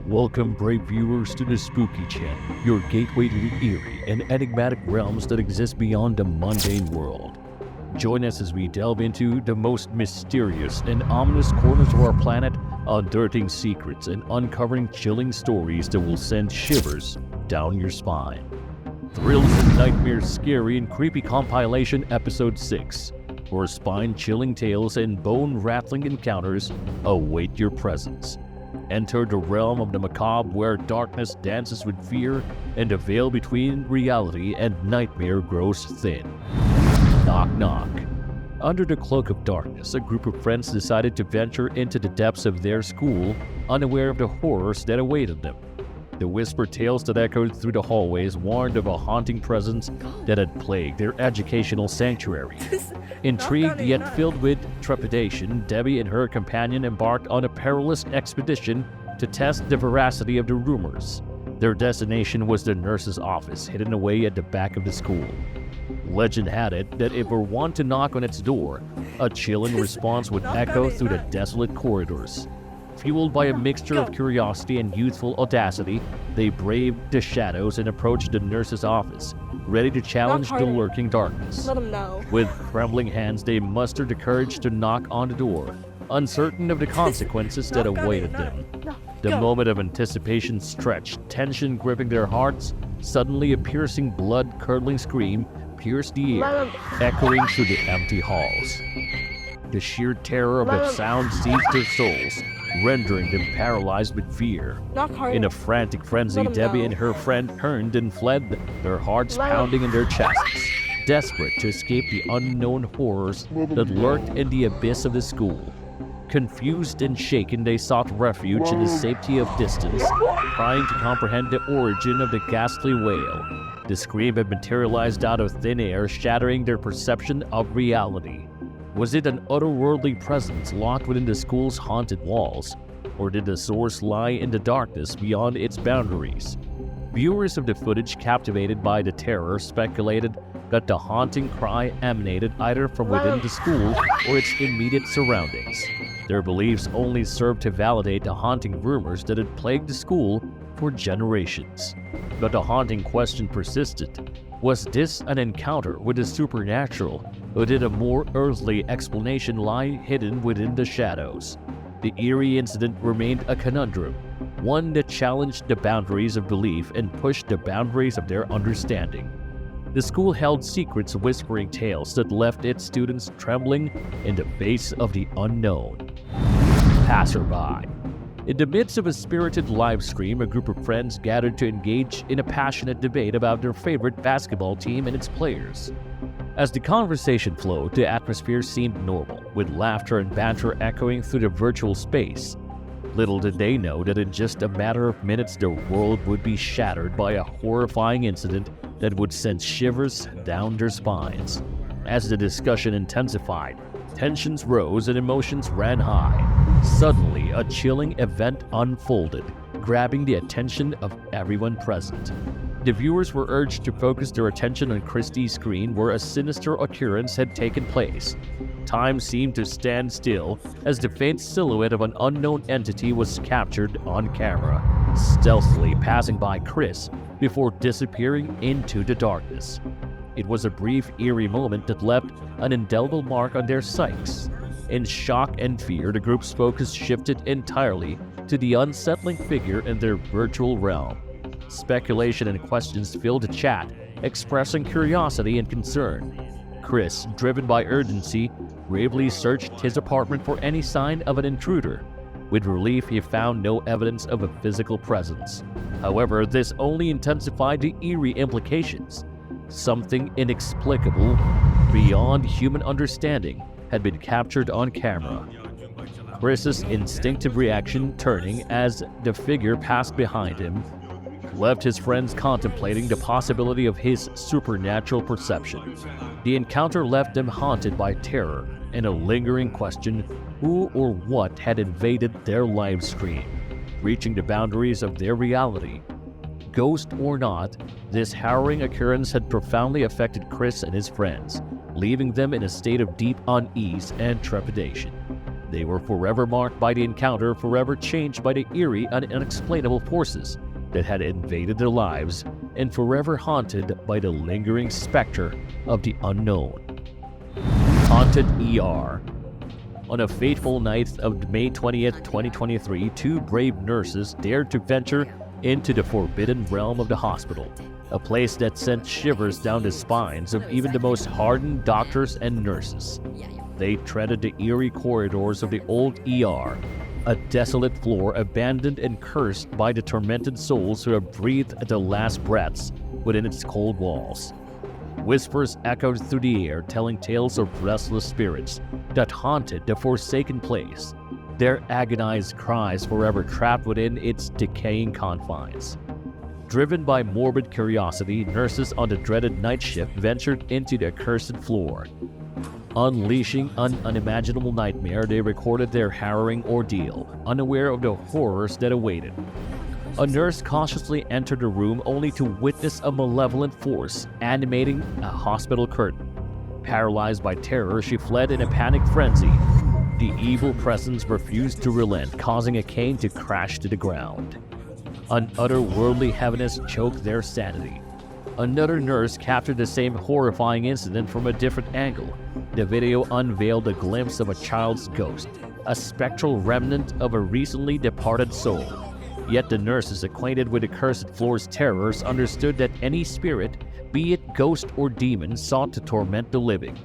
Welcome, brave viewers, to the Spooky Channel, your gateway to the eerie and enigmatic realms that exist beyond the mundane world. Join us as we delve into the most mysterious and ominous corners of our planet, unearthing secrets and uncovering chilling stories that will send shivers down your spine. Thrills and Nightmares Scary and Creepy Compilation Episode 6, where spine-chilling tales and bone-rattling encounters await your presence. Enter the realm of the macabre where darkness dances with fear and the veil between reality and nightmare grows thin. Knock knock. Under the cloak of darkness, a group of friends decided to venture into the depths of their school, unaware of the horrors that awaited them. The whispered tales that echoed through the hallways warned of a haunting presence that had plagued their educational sanctuary. Intrigued yet filled with trepidation, Debbie and her companion embarked on a perilous expedition to test the veracity of the rumors. Their destination was the nurse's office, hidden away at the back of the school. Legend had it that if one to knock on its door, a chilling response would echo through the desolate corridors. Fueled by a mixture of curiosity and youthful audacity, they braved the shadows and approached the nurse's office, ready to challenge the lurking darkness. Let them know. With trembling hands, they mustered the courage to knock on the door, uncertain of the consequences that awaited them. The moment of anticipation stretched, tension gripping their hearts. Suddenly, a piercing, blood-curdling scream pierced the air, echoing through the empty halls. The sheer terror of the sound seized their souls, rendering them paralyzed with fear. In a frantic frenzy, Debbie and her friend turned and fled, their hearts pounding in their chests, desperate to escape the unknown horrors that lurked in the abyss of the school. Confused and shaken, they sought refuge in the safety of distance, trying to comprehend the origin of the ghastly wail. The scream had materialized out of thin air, shattering their perception of reality. Was it an otherworldly presence locked within the school's haunted walls, or did the source lie in the darkness beyond its boundaries? Viewers of the footage, captivated by the terror, speculated that the haunting cry emanated either from within the school or its immediate surroundings. Their beliefs only served to validate the haunting rumors that had plagued the school for generations. But the haunting question persisted. Was this an encounter with the supernatural, or did a more earthly explanation lie hidden within the shadows? The eerie incident remained a conundrum, one that challenged the boundaries of belief and pushed the boundaries of their understanding. The school held secrets, whispering tales that left its students trembling in the face of the unknown. Passerby. In the midst of a spirited live stream, a group of friends gathered to engage in a passionate debate about their favorite basketball team and its players. As the conversation flowed, the atmosphere seemed normal, with laughter and banter echoing through the virtual space. Little did they know that in just a matter of minutes, their world would be shattered by a horrifying incident that would send shivers down their spines. As the discussion intensified, tensions rose and emotions ran high. Suddenly, a chilling event unfolded, grabbing the attention of everyone present. The viewers were urged to focus their attention on Christie's screen, where a sinister occurrence had taken place. Time seemed to stand still as the faint silhouette of an unknown entity was captured on camera, stealthily passing by Chris before disappearing into the darkness. It was a brief, eerie moment that left an indelible mark on their psyches. In shock and fear, the group's focus shifted entirely to the unsettling figure in their virtual realm. Speculation and questions filled the chat, expressing curiosity and concern. Chris, driven by urgency, bravely searched his apartment for any sign of an intruder. With relief, he found no evidence of a physical presence. However, this only intensified the eerie implications. Something inexplicable, beyond human understanding, had been captured on camera. Chris's instinctive reaction, turning as the figure passed behind him, left his friends contemplating the possibility of his supernatural perception. The encounter left them haunted by terror and a lingering question: who or what had invaded their live stream, reaching the boundaries of their reality? Ghost or not, this harrowing occurrence had profoundly affected Chris and his friends, leaving them in a state of deep unease and trepidation. They were forever marked by the encounter, forever changed by the eerie and unexplainable forces that had invaded their lives, and forever haunted by the lingering specter of the unknown. Haunted ER. On a fateful night of May 20th, 2023, two brave nurses dared to venture into the forbidden realm of the hospital, a place that sent shivers down the spines of even the most hardened doctors and nurses. They treaded the eerie corridors of the old ER, a desolate floor abandoned and cursed by the tormented souls who have breathed their last breaths within its cold walls. Whispers echoed through the air, telling tales of restless spirits that haunted the forsaken place, their agonized cries forever trapped within its decaying confines. Driven by morbid curiosity, nurses on the dreaded night shift ventured into the accursed floor. Unleashing an unimaginable nightmare, they recorded their harrowing ordeal, unaware of the horrors that awaited. A nurse cautiously entered the room only to witness a malevolent force animating a hospital curtain. Paralyzed by terror, she fled in a panic frenzy. The evil presence refused to relent, causing a cane to crash to the ground. An otherworldly heaviness choked their sanity. Another nurse captured the same horrifying incident from a different angle. The video unveiled a glimpse of a child's ghost, a spectral remnant of a recently departed soul. Yet the nurses acquainted with the cursed floor's terrors understood that any spirit, be it ghost or demon, sought to torment the living.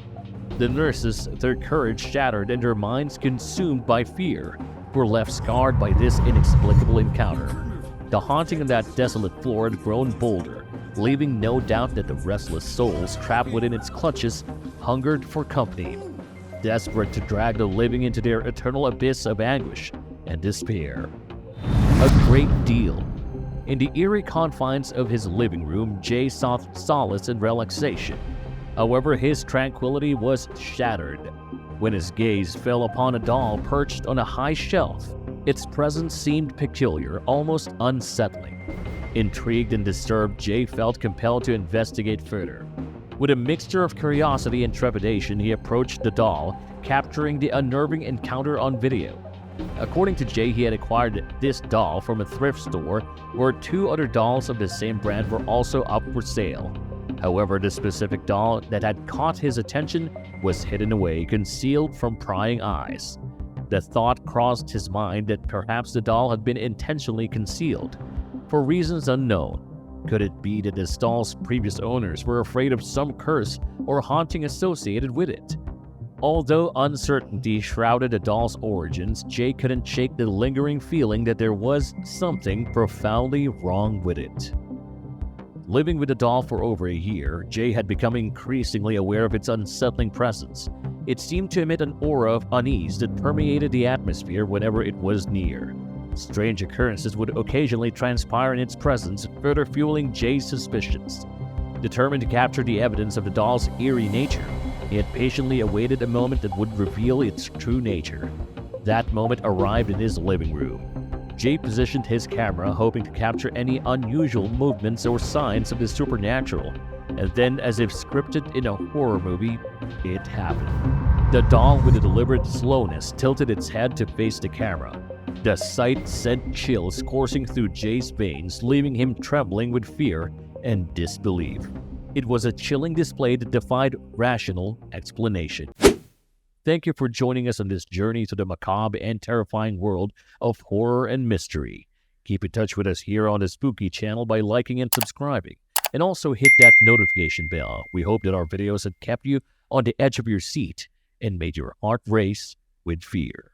The nurses, their courage shattered and their minds consumed by fear, were left scarred by this inexplicable encounter. The haunting of that desolate floor had grown bolder, leaving no doubt that the restless souls trapped within its clutches hungered for company, desperate to drag the living into their eternal abyss of anguish and despair. A great deal. In the eerie confines of his living room, Jay sought solace and relaxation. However, his tranquility was shattered when his gaze fell upon a doll perched on a high shelf. Its presence seemed peculiar, almost unsettling. Intrigued and disturbed, Jay felt compelled to investigate further. With a mixture of curiosity and trepidation, he approached the doll, capturing the unnerving encounter on video. According to Jay, he had acquired this doll from a thrift store where two other dolls of the same brand were also up for sale. However, the specific doll that had caught his attention was hidden away, concealed from prying eyes. The thought crossed his mind that perhaps the doll had been intentionally concealed, for reasons unknown. Could it be that this doll's previous owners were afraid of some curse or haunting associated with it? Although uncertainty shrouded the doll's origins, Jay couldn't shake the lingering feeling that there was something profoundly wrong with it. Living with the doll for over a year, Jay had become increasingly aware of its unsettling presence. It seemed to emit an aura of unease that permeated the atmosphere whenever it was near. Strange occurrences would occasionally transpire in its presence, further fueling Jay's suspicions. Determined to capture the evidence of the doll's eerie nature, he had patiently awaited a moment that would reveal its true nature. That moment arrived in his living room. Jay positioned his camera, hoping to capture any unusual movements or signs of the supernatural, and then, as if scripted in a horror movie, it happened. The doll, with a deliberate slowness, tilted its head to face the camera. The sight sent chills coursing through Jay's veins, leaving him trembling with fear and disbelief. It was a chilling display that defied rational explanation. Thank you for joining us on this journey to the macabre and terrifying world of horror and mystery. Keep in touch with us here on the Spooky channel by liking and subscribing, and also hit that notification bell. We hope that our videos have kept you on the edge of your seat and made your heart race with fear.